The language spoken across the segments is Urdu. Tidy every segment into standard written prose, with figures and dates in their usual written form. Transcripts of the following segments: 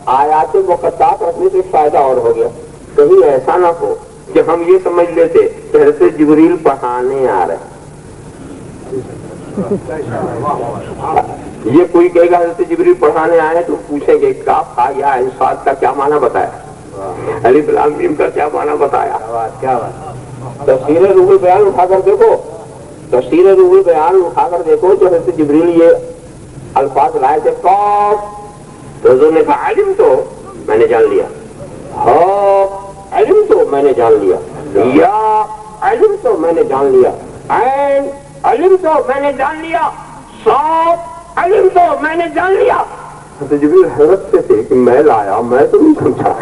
آیات مقطعات رکھنے سے فائدہ اور ہو گیا. کہیں ایسا نہ ہو کہ ہم یہ سمجھ لیتے کہ حضرت جبریل پڑھانے آ رہے ہیں. یہ کوئی کہے گا حضرت جبریل پڑھانے آئے تو پوچھیں گے کاف ہا یا عین صاد کا کیا معنی بتایا, الف لام میم کا کیا معنی بتایا. تفسیر روح البیان اٹھا کر دیکھو, تفسیر روح البیان اٹھا کر دیکھو جو حضرت جبریل یہ الفاظ لائے تھے کاف, تو حضور نے کہا علم تو میں نے جان لیا, ہاں علم تو میں نے جان لیا, یا علم تو میں نے جان لیا, عین علم تو میں نے جان لیا, صاد علم تو میں نے جان لیا. تو جبریل حیرت سے تھے کہ میں لایا, میں تو نہیں سمجھا,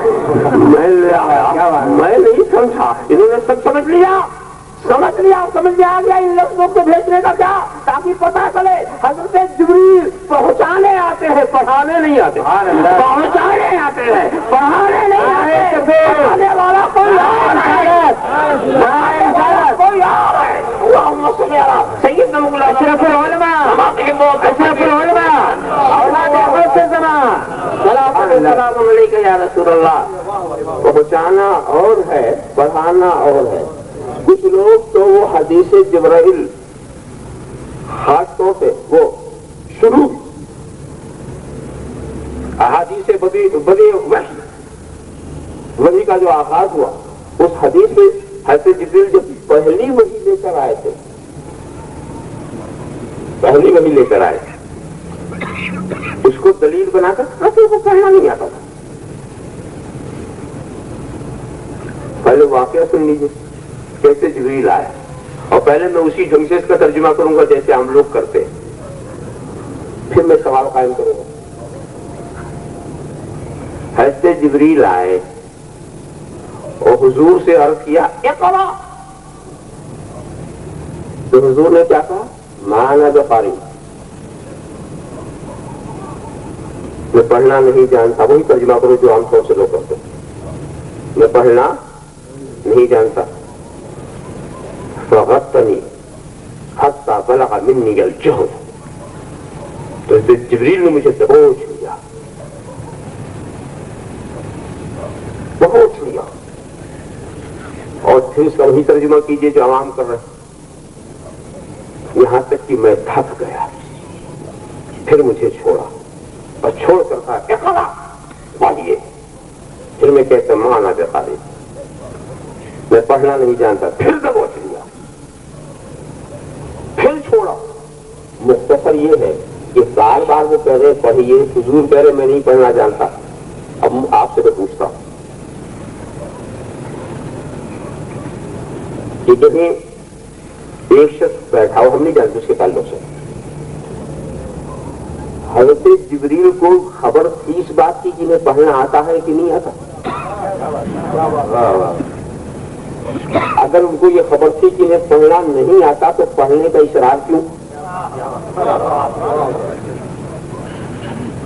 میں لے آیا, میں نہیں سمجھا. انہوں نے سب سمجھ لیا, سمجھ لیا, سمجھ میں آ گیا ان لفظوں کو بھیجنے کا کیا, تاکہ پتا چلے حضرت جبریل پہنچانے آتے ہیں, پڑھانے نہیں آتے. پہنچانے آتے ہیں, پڑھانے نہیں آتے. پڑھانے والا کوئی اور ہے, کوئی اور ہے. سیدنا مولانا اشرف العلماء, اشرف العلماء, اولاد حضرت زمان, السلام علیکم یا رسول اللہ. پہنچانا اور ہے, پڑھانا اور ہے. کچھ لوگ تو وہ حدیث جبرائیل خاص طور پہ وہ شروع احادیث بدی وحی کا جو آغاز ہوا, اس حدیث میں حضرت جبریل جب پہلی وحی لے کر آئے تھے, پہلی وحی لے کر آئے تھے, اس کو دلیل بنا کر کسی کو پڑھنا نہیں آتا تھا. پہلے واقعہ سن لیجیے کیسے جبریل آئے, اور پہلے میں اسی ڈھنگ سے اس کا ترجمہ کروں گا جیسے ہم لوگ کرتے ہیں, پھر میں سوال قائم کروں گا. حضرت جبریل آئے اور حضور سے عرض کیا اقرا, تو حضور نے کیا کہا, مانا بقاری, میں پڑھنا نہیں جانتا. وہی ترجمہ کروں جو عام طور سے لوگ کرتے, میں پڑھنا نہیں جانتا. فغطنی حتی بلغ منی الجہد, تو جبریل نے مجھے دبوچ لیا, دبوچ لیا. اور پھر اس کا وہی ترجمہ کیجئے جو عوام کر رہے ہیں, یہاں تک کہ میں تھک گیا, پھر مجھے چھوڑا اور چھوڑ کر کہا اقرا, پڑھیے. پھر میں کہتا مانا بقاری, میں پڑھنا نہیں جانتا. پھر دبوچ لیا, پھر چھوڑا. مختصر یہ ہے کہ بار بار وہ کہہ رہے پڑھیے, حضور کہہ رہے میں نہیں پڑھنا جانتا. اب آپ سے میں پوچھتا ہوں کہ کہیں ایک شخص بیٹھا ہو, ہم نہیں جانتے اس کے تعلق سے, حضرت جبریل کو خبر تھی اس بات کی کہ انہیں پڑھنا آتا ہے کہ نہیں آتا. اگر ان کو یہ خبر تھی کہ انہیں پڑھنا نہیں آتا تو پڑھنے کا اصرار کیوں؟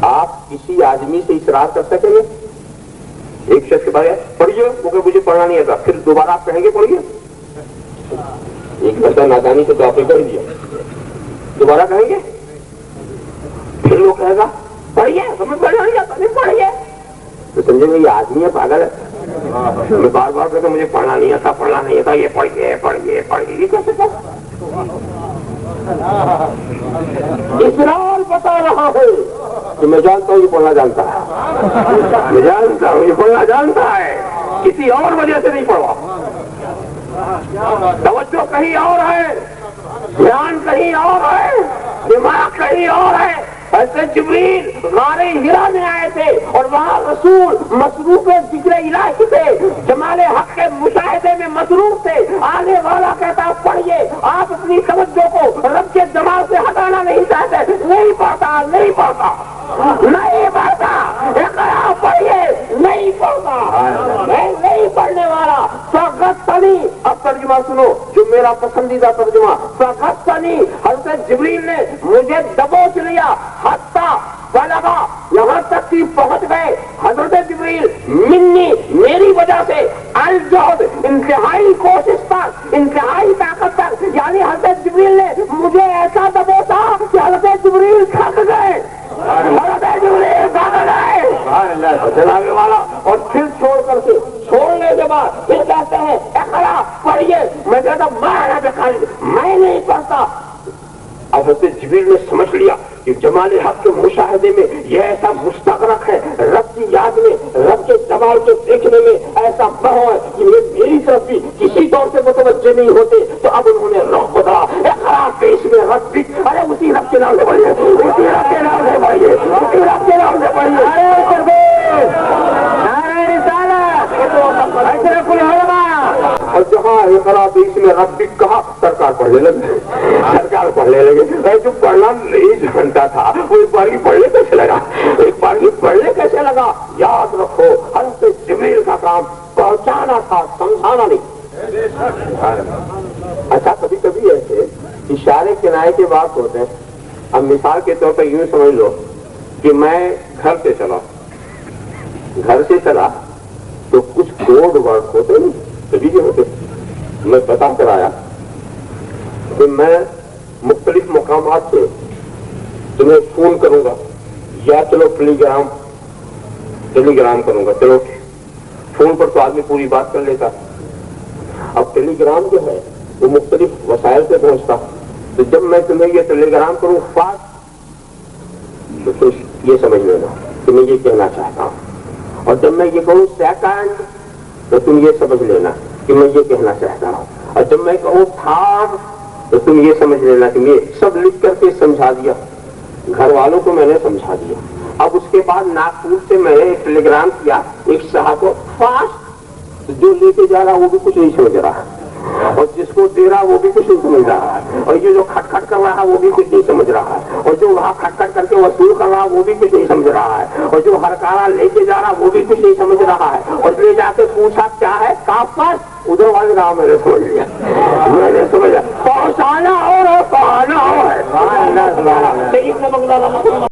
آپ کسی آدمی سے اصرار کر سکیں گے؟ ایک شخص کے بارے پڑھیے, کیونکہ مجھے پڑھنا نہیں آتا, پھر دوبارہ آپ کہیں گے پڑھیے. ایک بندہ نادانی سے تو آپ نے کہہ دیا, دوبارہ کہیں گے, پھر وہ کہے گا پڑھیے, ہمیں پڑھنا نہیں آتا, نہیں پڑھیے, تو سمجھیں گے یہ آدمی ہے, پاگل ہے. میں بار بار کہتا مجھے پڑھنا نہیں آتا, پڑھنا نہیں آتا, یہ پڑھیے پڑھیے پڑھیے, یہ کیسے پڑھا؟ اصرار بتا رہا ہوں کہ میں جانتا ہوں یہ پڑھنا جانتا ہے, میں جانتا ہوں یہ پڑھنا جانتا ہے, کسی اور وجہ سے نہیں پڑھا. توجہ کہیں اور ہے, دھیان کہیں اور ہے, دماغ کہیں اور ہے. حضرت جبریل غار ہرا میں آئے تھے اور وہاں رسول مصروف ذکر الہی تھے, جمال حق کے مشاہدے میں مصروف تھے. آنے والا کہتا پڑھیے, آپ اپنی توجہ کو رب کے جمال سے ہٹانا نہیں چاہتے. نہیں پڑھتا, نہیں پڑھتا, نہیں پڑھتا, اقرا پڑھیے, نہیں پڑھتا, نہیں پڑھنے والا. فغطنی, اب ترجمہ سنو جو میرا پسندیدہ ترجمہ, فغطنی, حضرت جبریل نے مجھے دبوچ لیا. حتی بلغا, یہاں تک کہ پہنچ گئے حضرت جبریل منی, میری وجہ سے, الجہد, انتہائی کوشش پر, انتہائی طاقت پر. یعنی حضرت جبریل نے مجھے ایسا دبوچا کہ حضرت جبریل تھک گئے, حضرت جبریل تھک گئے. جلانے والا. اور پھر چھوڑنے کے بعد پھر کہتے ہیں اقرا پڑھیے. میں کہتا میں نہیں پڑھتا. اب حضرت جبریل نے سمجھ لیا کہ جمال حق کے مشاہدے میں یہ ایسا مستغرق ہے رب کی یاد میں, رب کے جمال کے دیکھنے میں ایسا بہو ہے کہ میری طرف بھی کسی طور سے متوجہ نہیں ہوتے. تو اب انہوں نے رخ بدلا. خراب پیش میں رب بھی, ارے اسی رب کے نام سے پڑھیے, اسی رب کے نام سے پڑھیے, اسی رب کے نام سے پڑھیے. اور جہاں خراب پیش میں رب بھی کہا سرکار پڑھنے لگے. سرکار پڑھنے لگے. جو پڑھنا نہیں جانتا تھا وہ ایک بار کی پڑھنے کیسے لگا, ایک بار کی پڑھنے کیسے لگا. یاد رکھو حضرت جبریل کا کام پہنچانا تھا, سمجھانا نہیں. اچھا کبھی کبھی ایسے اشارے کنائے کے بات ہوتے ہیں. اب مثال کے طور پر یوں سمجھ لو کہ میں گھر سے چلا تو کچھ کوڈ ورڈ ہوتے نہیں کبھی بھی ہوتے. میں بتا کر آیا کہ میں مختلف مقامات سے تمہیں فون کروں گا یا چلو ٹیلی گرام کروں گا. چلو فون پر تو آدمی پوری بات کر لیتا. اب ٹیلی گرام جو ہے وہ مختلف وسائل سے پہنچتا. تو جب میں تمہیں یہ ٹیلی گرام کروں فاسٹ تو یہ سمجھ لینا کہ میں یہ کہنا چاہتا ہوں. اور جب میں یہ کہوں سیکنڈ تو تم یہ سمجھ لینا کہ میں یہ کہنا چاہتا ہوں. اور جب میں کہوں تھرڈ تو تم یہ سمجھ لینا کہ میں سب لکھ کر کے سمجھا دیا. گھر والوں کو میں نے سمجھا دیا. اب اس کے بعد ناگپور سے میں نے ایک ٹیلی گرام کیا ایک صاحب کو فاسٹ. جو لے کے جا رہا وہ بھی کچھ نہیں سمجھ رہا اور جس کو دے رہا وہ بھی کچھ نہیں سمجھ رہا ہے. اور یہ جو کھٹ کھٹ کر رہا وہ بھی کچھ نہیں سمجھ رہا ہے. اور جو وہاں کھٹ کھٹ کر کے وصول کر رہا وہ بھی کچھ نہیں سمجھ رہا ہے. اور جو ہر کارا لے کے جا رہا وہ بھی کچھ نہیں سمجھ رہا ہے. اور لے جا کے پوچھا کیا ہے کافر, ادھر والے کہا میں نے سمجھ لیا, میں نے سمجھا. پہنچانا اور پہنچانا ہے.